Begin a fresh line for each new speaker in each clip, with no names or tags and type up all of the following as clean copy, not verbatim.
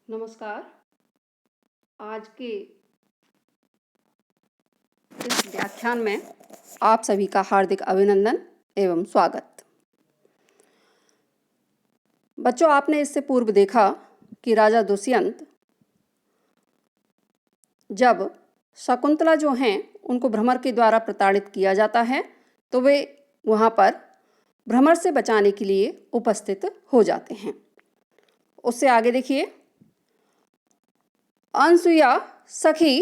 नमस्कार। आज के इस व्याख्यान में आप सभी का हार्दिक अभिनंदन एवं स्वागत। बच्चों, आपने इससे पूर्व देखा कि राजा दुष्यंत जब शकुंतला जो हैं उनको भ्रमर के द्वारा प्रताड़ित किया जाता है तो वे वहाँ पर भ्रमर से बचाने के लिए उपस्थित हो जाते हैं। उससे आगे देखिए, अनसुया सखी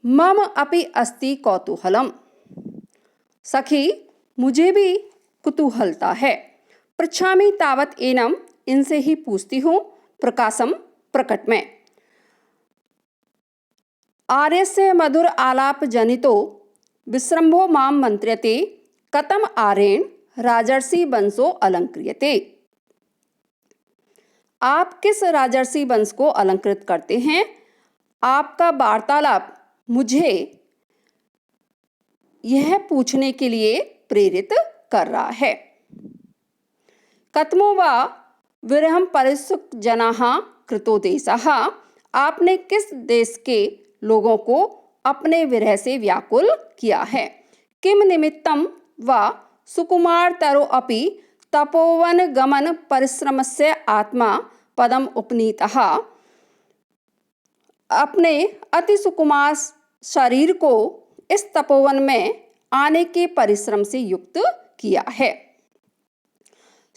मम अपि अस्ति कौतूहलम। सखी, मुझे भी कुतूहलता है। पृच्छामि तावत एनम, इनसे ही पूछती हूँ। प्रकाशम, प्रकट में। आर्यस्य मधुर आलाप जनितो विश्रम्भो माम मंत्र्यते, कतम आर्येण राजर्षि वंशो अलंक्रियते। आप किस राजर्षि वंश को अलंकृत करते हैं? आपका वार्तालाप मुझे यह पूछने के लिए प्रेरित कर रहा है। कथमो वा विरहम परिसुक जनाः कृतो देशः। आपने किस देश के लोगों को अपने विरह से व्याकुल किया है? किम निमित्तम वा सुकुमारतरो अपि तपोवन गमन परिश्रमस्य आत्मा पदम उपनीतः। अपने अति सुकुमार शरीर को इस तपोवन में आने के परिश्रम से युक्त किया है।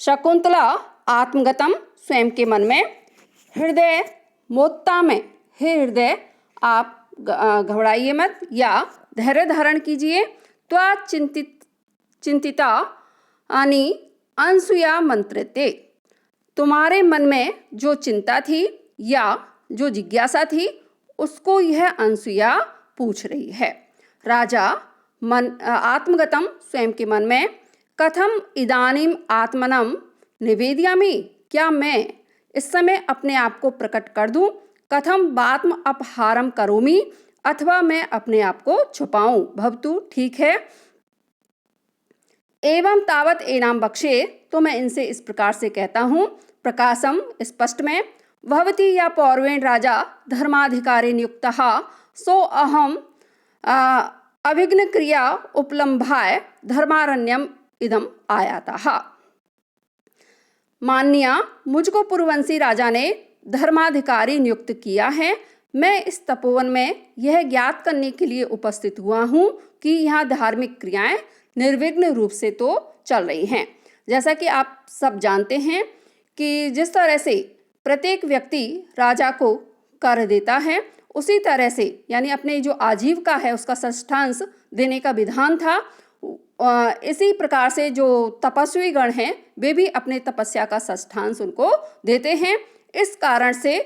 शकुंतला आत्मगतम, स्वयं के मन में। हृदय मोत्ता में, हे हृदय आप घबराइए मत या धैर्य धारण कीजिए। त्वा चिंतिता अनि अनसुया मंत्रिते। तुम्हारे मन में जो चिंता थी या जो जिज्ञासा थी उसको यह अनसुया पूछ रही है। राजा आत्मगतम, स्वयं के मन में। कथम इदानीम आत्मनम निवेदयामि। क्या मैं इस समय अपने आप को प्रकट कर दूं? कथम बात्म अपहारम करोमि, अथवा मैं अपने आप को छुपाऊं? भवतु, ठीक है। एवं तावत एनाम बक्षे, तो मैं इनसे इस प्रकार से कहता हूँ। प्रकाशम, स्पष्ट में। भवती या पौर्वेण राजा धर्माधिकारी नियुक्तः सो अहम अभिघ्न क्रिया उपलम्भाय धर्मारण्यम इदम आयातः। मान्या, मुझको पूर्ववंशी राजा ने धर्माधिकारी नियुक्त किया है। मैं इस तपोवन में यह ज्ञात करने के लिए उपस्थित हुआ हूँ कि यहाँ धार्मिक क्रियाएं निर्विघ्न रूप से तो चल रही हैं। जैसा कि आप सब जानते हैं कि जिस तरह से प्रत्येक व्यक्ति राजा को कर देता है, उसी तरह से यानी अपने जो आजीविका है उसका षष्ठांश देने का विधान था। इसी प्रकार से जो तपस्वी गण हैं वे भी अपने तपस्या का षष्ठांश उनको देते हैं। इस कारण से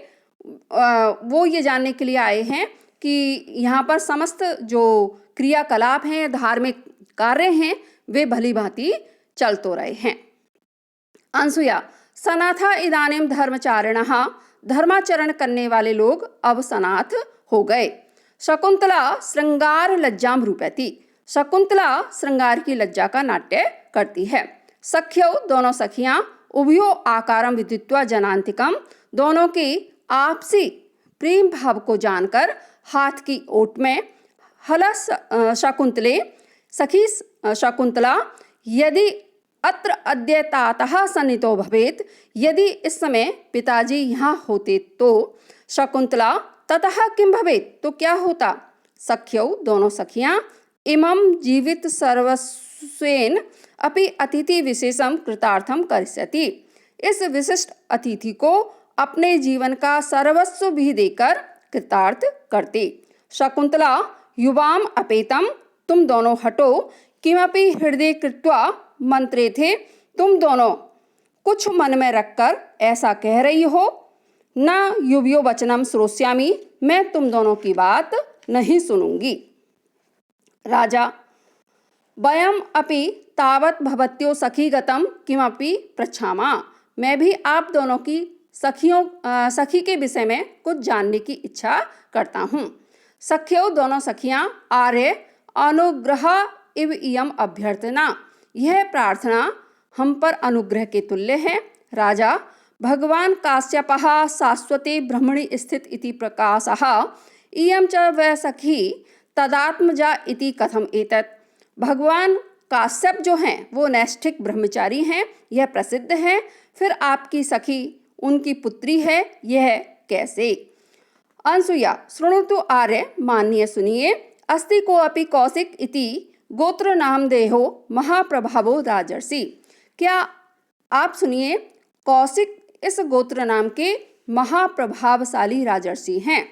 वो ये जानने के लिए आए हैं कि यहाँ पर समस्त जो क्रियाकलाप हैं, धार्मिक कार्य हैं, वे भली भांति चल तो रहे हैं। अनसुया, सनाथा इदानीम धर्मचारिणः। धर्माचरण करने वाले लोग अब सनाथ हो गए। शकुंतला श्रृंगार लज्जाम रूपयति। शकुंतला श्रृंगार की लज्जा का नाट्य करती है। सख्यौ, दोनों सखियां। उभयो आकारम विदित्वा जनांतिकम, दोनों की आपसी प्रेम भाव को जानकर हाथ की ओट में। हला शकुंतले, सखी शकुंतला, यदि अत्र अद्य तातः सन्नितो भवेत्, यदि इस समय पिताजी यहाँ होते तो। शकुंतला, ततः किम भवेत्, तो क्या होता? सख्यौ, दोनों सखियां। इमं जीवित सर्वस्वेन अपि अतिथि विशेषम कृतार्थम करिष्यति। इस विशिष्ट अतिथि को अपने जीवन का सर्वस्व भी देकर कृतार्थ करती। शकुंतला, युवाम अपेतम, तुम दोनों हटो। किमपि हृदय कृत्वा मंत्रे थे, तुम दोनों कुछ मन में रखकर ऐसा कह रही हो। न युवयो वचनम श्रोष्यामि, मैं तुम दोनों की बात नहीं सुनूंगी। राजा, वयम अपि तावत भवत्यो सखीगतम किमपि पृच्छामा। मैं भी आप दोनों की सखी के विषय में कुछ जानने की इच्छा करता हूँ। सख्यो, दोनों सखियां। आर्य अनुग्रह इव इयम अभ्यर्थना, यह प्रार्थना हम पर अनुग्रह के तुल्य है। राजा, भगवान काश्यपः शाश्वते ब्रह्मणि स्थित इति प्रकाशः इयं च वै सखी तदात्मजा इति कथम एतत्। भगवान काश्यप जो हैं वो नैष्ठिक ब्रह्मचारी हैं, यह प्रसिद्ध है। फिर आपकी सखी उनकी पुत्री है, यह कैसे। अनसुया शृणुतु आर्य, मानिए सुनिए। अस्ति को अपि कौशिक इति गोत्र नाम देहो महाप्रभावो राजर्षि। क्या आप सुनिए, कौशिक इस गोत्र नाम के महाप्रभावशाली राजर्षि हैं।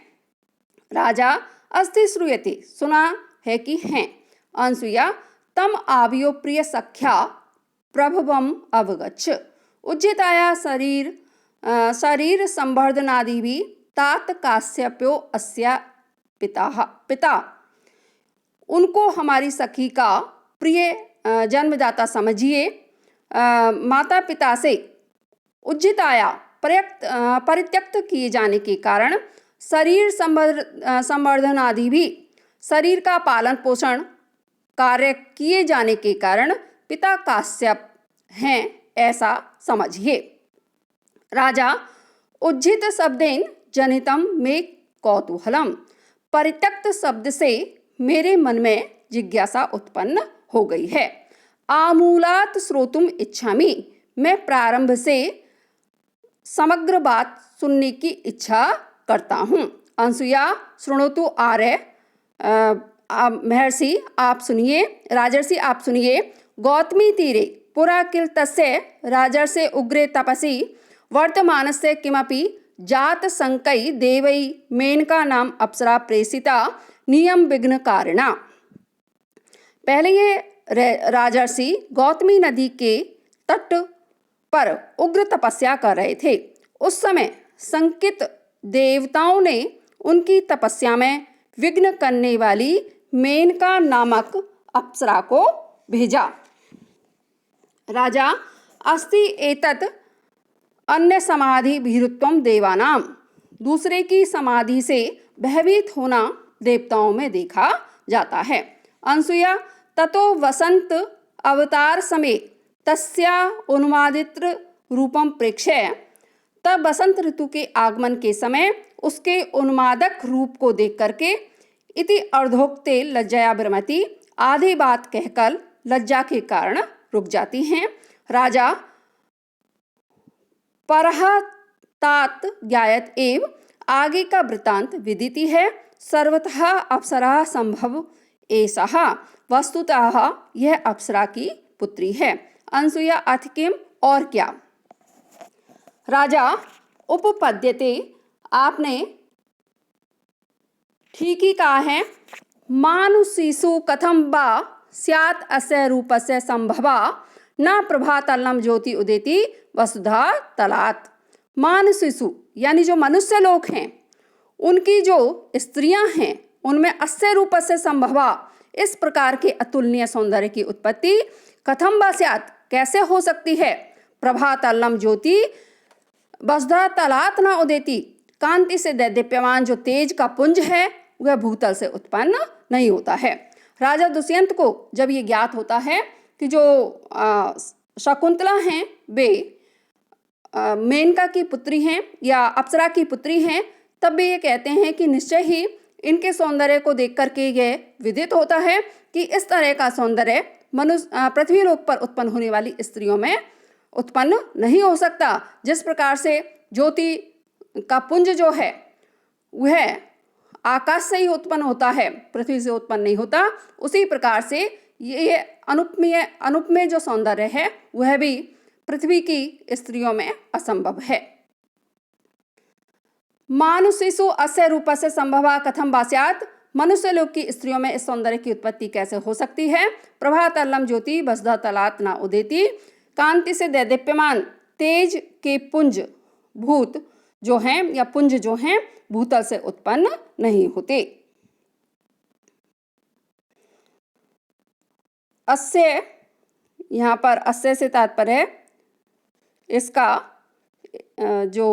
राजा अस्ति श्रूयते, सुना है कि हैं। अनसुया तम आवियो प्रिय सख्या प्रभवम अवगच्छ। उज्जिताया शरीर संवर्धनादि भी तात काश्यप्यो अस्या पिता। उनको हमारी सखी का प्रिय जन्मदाता समझिए। माता पिता से उज्जिताया परित्यक्त किए जाने के कारण, शरीर संवर्धन आदि भी शरीर का पालन पोषण कार्य किए जाने के कारण पिता काश्यप हैं, ऐसा समझिए। राजा उज्जित शब्देन जनितम में कौतूहलम। परित्यक्त शब्द से मेरे मन में जिज्ञासा उत्पन्न हो गई है। आमूलात श्रोतुम इच्छामि, मैं प्रारंभ से समग्र बात सुनने की इच्छा करता हूँ। अनसुया शृणोतु आर्य, महर्षि आप सुनिए, राजर्षि आप सुनिए। गौतमी तीरे पुरा किल तस्य राजर्षे उग्रे तपसि वर्तमानस्य किमपि जात संकै देवै मेनका नाम अप्सरा प्रेषिता नियम विघ्न कारणा। पहले ये राजर्षि गौतमी नदी के तट पर उग्र तपस्या कर रहे थे। उस समय संकित देवताओं ने उनकी तपस्या में विघ्न करने वाली मेनका नामक अप्सरा को भेजा। राजा अस्ति एतत् अन्य समाधि भीरुत्वम देवानाम। दूसरे की समाधि से भयभीत होना देवताओं में देखा जाता है। अनसुया ततो वसंत अवतार समय तस्या उन्मादित्र रूपम प्रेक्षय। तब वसंत ऋतु के आगमन के समय उसके उन्मादक रूप को देख करके इति अर्धोक्ते लज्जया विरमति, आधी बात कहकर लज्जा के कारण रुक जाती हैं। राजा परह तात ज्ञायत एव, आगे का वृतांत विदिति है। सर्वतः अप्सरा संभव एषः, वस्तुतः यह अप्सरा की पुत्री है। अनसुया अथ किम, और क्या। राजा उपपद्यते, आपने ठीक ही कहा है। मानुषीषु कथम वा स्यात् अस्य रूपस्य संभवा न प्रभातलम ज्योति उदेति वसुधा तलात्। मानुषीषु यानी जो मनुष्य लोग हैं, उनकी जो स्त्रियां हैं, उनमें अस्य रूपस्य संभवा, इस प्रकार के अतुलनीय सौंदर्य की उत्पत्ति कथम वा स्यात्, कैसे हो सकती है। प्रभातलम ज्योति वसुधा तलात् न उदेति, कांति से दैदीप्यमान जो तेज का पुंज है वह भूतल से उत्पन्न नहीं होता है। राजा दुष्यंत को जब ये ज्ञात होता है कि जो शकुंतला हैं वे मेनका की पुत्री हैं या अप्सरा की पुत्री हैं, तब भी ये कहते हैं कि निश्चय ही इनके सौंदर्य को देख करके ये विदित होता है कि इस तरह का सौंदर्य मनुष्य पृथ्वी लोक पर उत्पन्न होने वाली स्त्रियों में उत्पन्न नहीं हो सकता। जिस प्रकार से ज्योति का पुंज जो है वह आकाश से ही उत्पन्न होता है, पृथ्वी से उत्पन्न नहीं होता, उसी प्रकार से ये अनुपमेय जो सौंदर्य है वह भी पृथ्वी की स्त्रियों में असंभव है। मानुषीषु अस्य रूपस्य संभवा कथम वा स्यात्, मनुष्य लोक की स्त्रियों में इस सौंदर्य की उत्पत्ति कैसे हो सकती है। प्रभातलम ज्योति वसुधा तलात् न उदेति, कांति से दैदीप्यमान तेज के पुंज भूत जो हैं या पुंज जो हैं भूतल से उत्पन्न नहीं होते। अस्य, यहाँ पर अस्य से तात्पर्य है इसका जो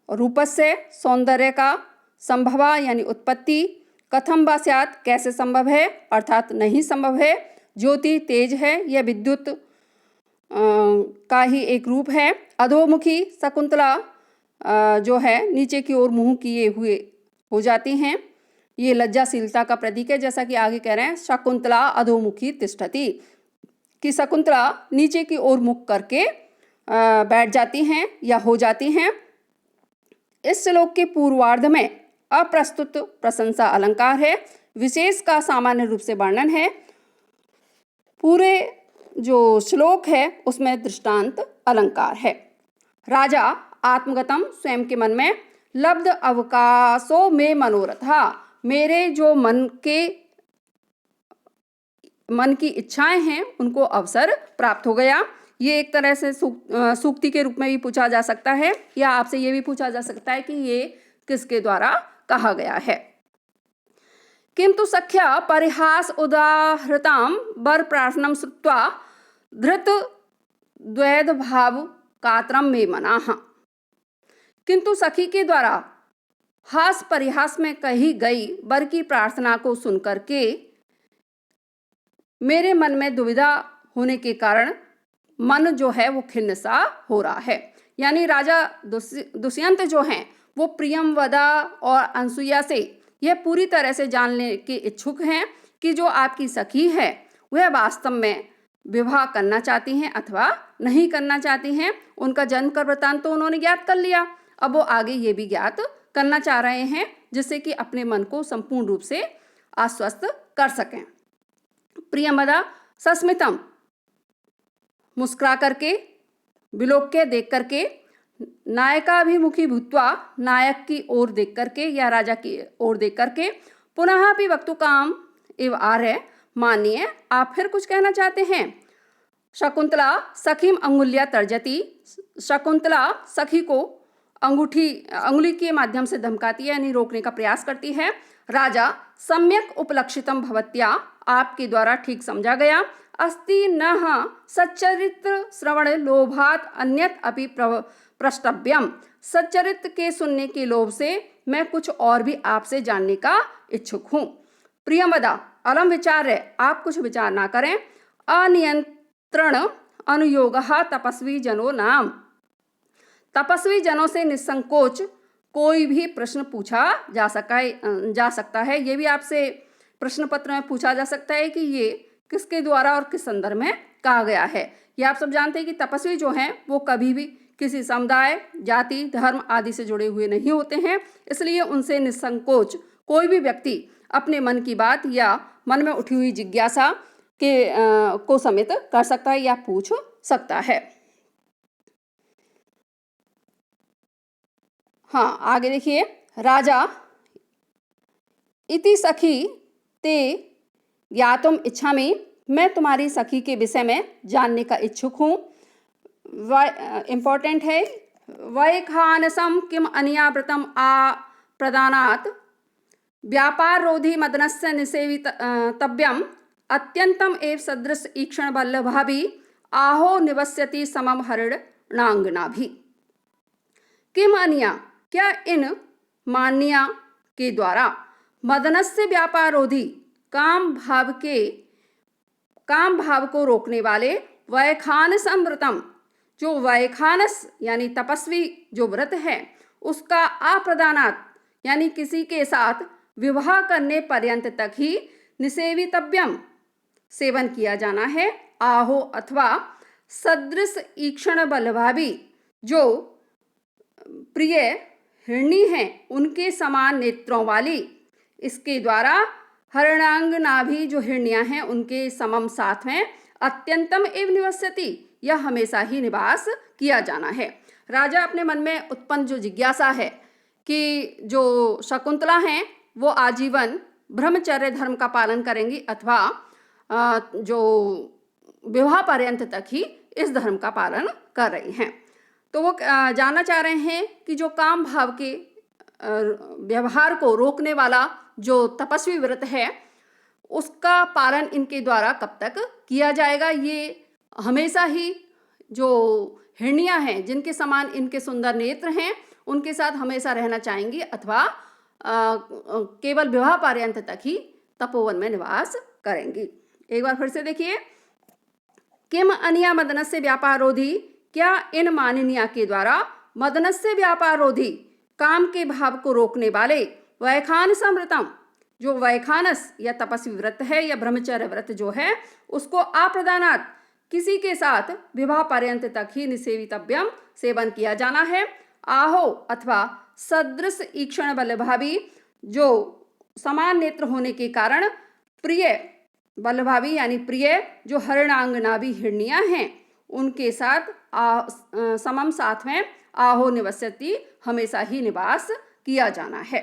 रूपस्य सौंदर्य का संभवा यानी उत्पत्ति, कथम वा स्यात् कैसे संभव है, अर्थात नहीं संभव है। ज्योति तेज है, यह विद्युत का ही एक रूप है। अधोमुखी शकुंतला जो है नीचे की ओर मुंह किए हुए हो जाती हैं। ये लज्जाशीलता का प्रतीक है। जैसा कि आगे कह रहे हैं, शकुंतला अधोमुखी तिष्ठति, कि शकुंतला नीचे की ओर मुख करके बैठ जाती हैं या हो जाती हैं। इस श्लोक के पूर्वार्ध में अप्रस्तुत प्रशंसा अलंकार है, विशेष का सामान्य रूप से वर्णन है। पूरे जो श्लोक है उसमें दृष्टांत अलंकार है। राजा आत्मगतम, स्वयं के मन में, लब्ध अवकाशो में मनोरथा, मेरे जो मन की इच्छाएं हैं उनको अवसर प्राप्त हो गया। ये एक तरह से सूक्ति के रूप में भी पूछा जा सकता है, या आपसे ये भी पूछा जा सकता है कि ये किसके द्वारा कहा गया है। किंतु सख्या परिहास उदाहृताम वर प्रार्थनम श्रुत्वा धृत द्वैध भाव कात्रम में मनाह। किंतु सखी के द्वारा हास परिहास में कही गई वर की प्रार्थना को सुनकर के मेरे मन में दुविधा होने के कारण मन जो है वो खिन्न सा हो रहा है। यानी राजा दुष्यंत जो हैं वो प्रियमवदा और अनसुईया से यह पूरी तरह से जानने के इच्छुक हैं कि जो आपकी सखी है वह वास्तव में विवाह करना चाहती हैं अथवा नहीं करना चाहती हैं। उनका जन्म का वृत्तांत तो उन्होंने ज्ञात कर लिया, अब वो आगे ये भी ज्ञात करना चाह रहे हैं जिससे कि अपने मन को संपूर्ण रूप से आश्वस्त कर सकें। प्रियमदा सस्मितम, मुस्कुरा करके, विलोक्य देख करके, नायकाभिमुखी भूत्वा, नायक की ओर देख करके या राजा की ओर देख करके, पुनः भी वक्तुकाम एव आर्य, मानिए आप फिर कुछ कहना चाहते हैं। शकुंतला सखीम अंगुल्या तर्जती, शकुंतला सखी को अंगुली के माध्यम से धमकाती है, यानी रोकने का प्रयास करती है। राजा सम्यक उपलक्षितम भवत्या, आपके द्वारा ठीक समझा गया। अस्ति नः सच्चरित्र श्रवण लोभात अन्यत अपि प्रष्टव्यम, सच्चरित्र के सुनने के लोभ से मैं कुछ और भी आपसे जानने का इच्छुक हूँ। प्रियमदा अलम विचार्य, आप कुछ विचार ना करें। अनियंत्रण अनुयोगः तपस्वी जनो नाम, तपस्वी जनों से निसंकोच कोई भी प्रश्न पूछा जा सकता है। ये भी आपसे प्रश्न पत्र में पूछा जा सकता है कि ये किसके द्वारा और किस संदर्भ में कहा गया है। ये आप सब जानते हैं कि तपस्वी जो हैं वो कभी भी किसी समुदाय, जाति, धर्म आदि से जुड़े हुए नहीं होते हैं, इसलिए उनसे निसंकोच कोई भी व्यक्ति अपने मन की बात या मन में उठी हुई जिज्ञासा को समेत कर सकता है या पूछ सकता है। हाँ, आगे देखिए, राजा इति सखी ते ज्ञातुम इच्छामि, मैं तुम्हारी सखी के विषय में जानने का इच्छुक हूँ। इम्पोर्टेंट है, वैखानसम किम अनियाव्रतम आ प्रदानात् व्यापार रोधी मदनस्य निसेवितव्यम अत्यंतम एव सदृश ईक्षण बल्लभाभि आहो निवस्यति समम हरिणांगनाभि। किम अनिया, क्या इन मान्या के द्वारा मदनस्य व्यापार रोधी, काम भाव को रोकने वाले वैखानस अमृतम, जो वैखानस यानी तपस्वी जो व्रत है उसका अप्रदानात् यानी किसी के साथ विवाह करने पर्यंत तक ही निसेवितव्यम सेवन किया जाना है। आहो अथवा सदृश ईक्षण बलभाभी, जो प्रिय हिरणी हैं उनके समान नेत्रों वाली, इसके द्वारा हरिणांगनाभि जो हिरणियां हैं उनके समम साथ में अत्यंतम एव निवस्यति, यह हमेशा ही निवास किया जाना है। राजा अपने मन में उत्पन्न जो जिज्ञासा है कि जो शकुंतला हैं वो आजीवन ब्रह्मचर्य धर्म का पालन करेंगी अथवा जो विवाह पर्यंत तक ही इस धर्म का पालन कर रही हैं, तो वो जानना चाह रहे हैं कि जो काम भाव के व्यवहार को रोकने वाला जो तपस्वी व्रत है उसका पालन इनके द्वारा कब तक किया जाएगा। ये हमेशा ही जो हिरणियां हैं जिनके समान इनके सुंदर नेत्र हैं उनके साथ हमेशा रहना चाहेंगी अथवा केवल विवाह पर्यंत तक ही तपोवन में निवास करेंगी। एक बार फिर से देखिए, किम अनिया मदनस्य व्यापारोधि, क्या इन माननीया के द्वारा मदनस्य व्यापारोधि काम के भाव को रोकने वाले वैखानस व्रतम, जो वैखानस या तपस्वी व्रत है या ब्रह्मचर्य व्रत जो है उसको अप्रदानात, किसी के साथ विवाह पर्यंत तक ही निसेवितव्यम, सेवन किया जाना है। आहो अथवा सदृश ईक्षण बलभावी, जो समान नेत्र होने के कारण प्रिय बलभावी यानी प्रिय जो हरिणांगनाभि हिरनियां हैं उनके साथ समम साथ में आहो निवस्यति, हमेशा ही निवास किया जाना है।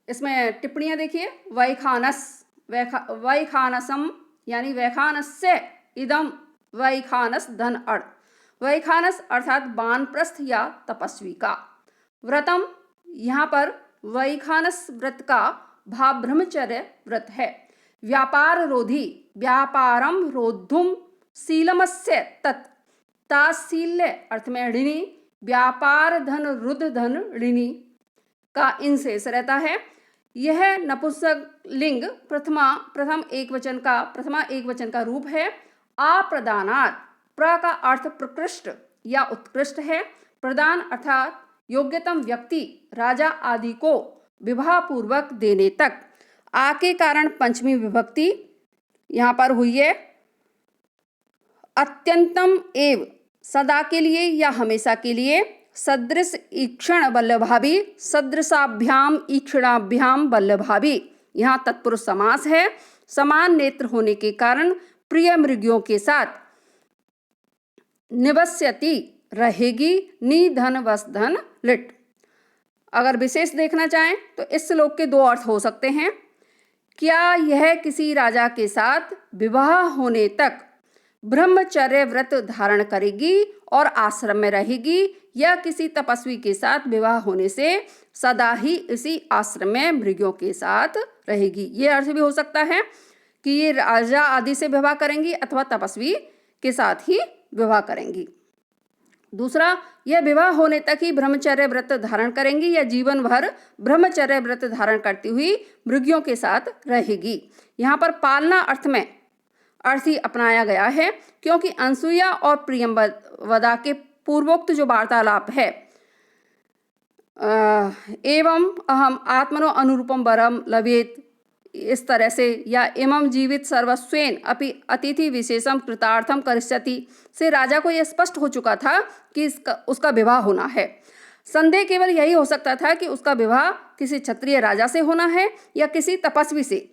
इसमें टिप्पणियां देखिए। वैखानस, वैखानसम यानी वैखानस्य इदम वैखानस धन अर्थ, वैखानस अर्थात वानप्रस्थ या तपस्वी का, व्रतम यहाँ पर वैखानस व्रत का भाव ब्रह्मचर्य व्रत है। व्यापार रोधी, व्यापारम रोद्धुम शीलमस्य तत्, ताशील्य अर्थ में ऋणी, व्यापार धन रुद्ध धन ऋणी का इन शेष रहता है। यह नपुंसक लिंग प्रथमा एक वचन का रूप है। अप्रदानात, प्र का अर्थ प्रकृष्ट या उत्कृष्ट है। प्रदान अर्थात योग्यतम व्यक्ति, राजा आदि को विवाह पूर्वक देने तक। आ के कारण पंचमी विभक्ति यहाँ पर हुई है। अत्यंतम एव, सदा के लिए या हमेशा के लिए। सदृश ईक्षण बल्लभावी, सदृशाभ्याम ईक्षणाभ्याम बल्लभावी, यहाँ तत्पुरुष समास है। समान नेत्र होने के कारण प्रिय मृगियों के साथ निवस्यति रहेगी, नि धन वस धन लिट। अगर विशेष देखना चाहें तो इस श्लोक के दो अर्थ हो सकते हैं। क्या यह किसी राजा के साथ विवाह होने तक ब्रह्मचर्य व्रत धारण करेगी और आश्रम में रहेगी, या किसी तपस्वी के साथ विवाह होने से सदा ही इसी आश्रम में मृगियों के साथ रहेगी। ये अर्थ भी हो सकता है कि ये राजा आदि से विवाह करेंगी अथवा तपस्वी के साथ ही विवाह करेंगी। दूसरा, यह विवाह होने तक ही ब्रह्मचर्य व्रत धारण करेंगी या जीवन भर ब्रह्मचर्य व्रत धारण करती हुई मृगियों के साथ रहेगी। यहाँ पर पालना अर्थ ही अपनाया गया है, क्योंकि अनसुईया और प्रियंवदा के पूर्वोक्त जो वार्तालाप है, एवं अहम आत्मनो अनुरूपम वरम लभेत, इस तरह से, या इमं जीवित सर्वस्वेन अपि अतिथि विशेषम कृतार्थम करिष्यति से राजा को यह स्पष्ट हो चुका था कि उसका विवाह होना है। संदेह केवल यही हो सकता था कि उसका विवाह किसी क्षत्रिय राजा से होना है या किसी तपस्वी से।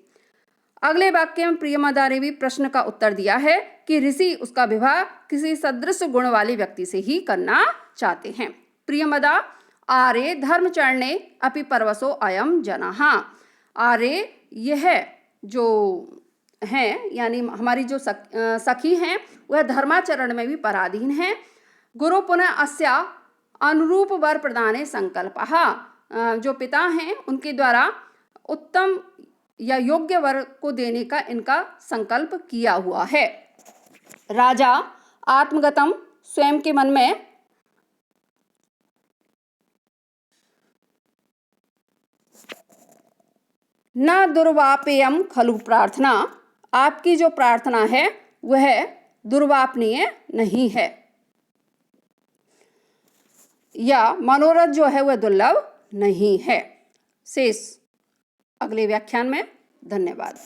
अगले वाक्य में प्रियमदा ने भी प्रश्न का उत्तर दिया है कि ऋषि उसका विवाह किसी सदृश गुण वाले व्यक्ति से ही करना चाहते हैं। प्रियमदा आरे धर्मचरणे अपि परवशो अयम जनः। आरे यह जो हैं यानी हमारी जो सखी हैं वह धर्माचरण में भी पराधीन है। गुरु पुनः अस्या अनुरूप वर प्रदाने संकल्पः, जो पिता हैं उनके द्वारा उत्तम या योग्य वर को देने का इनका संकल्प किया हुआ है। राजा आत्मगतम, स्वयं के मन में न दुर्वापेयम खलु प्रार्थना, आपकी जो प्रार्थना है वह दुर्वापनीय नहीं है, या मनोरथ जो है वह दुर्लभ नहीं है। शेष अगले व्याख्यान में। धन्यवाद।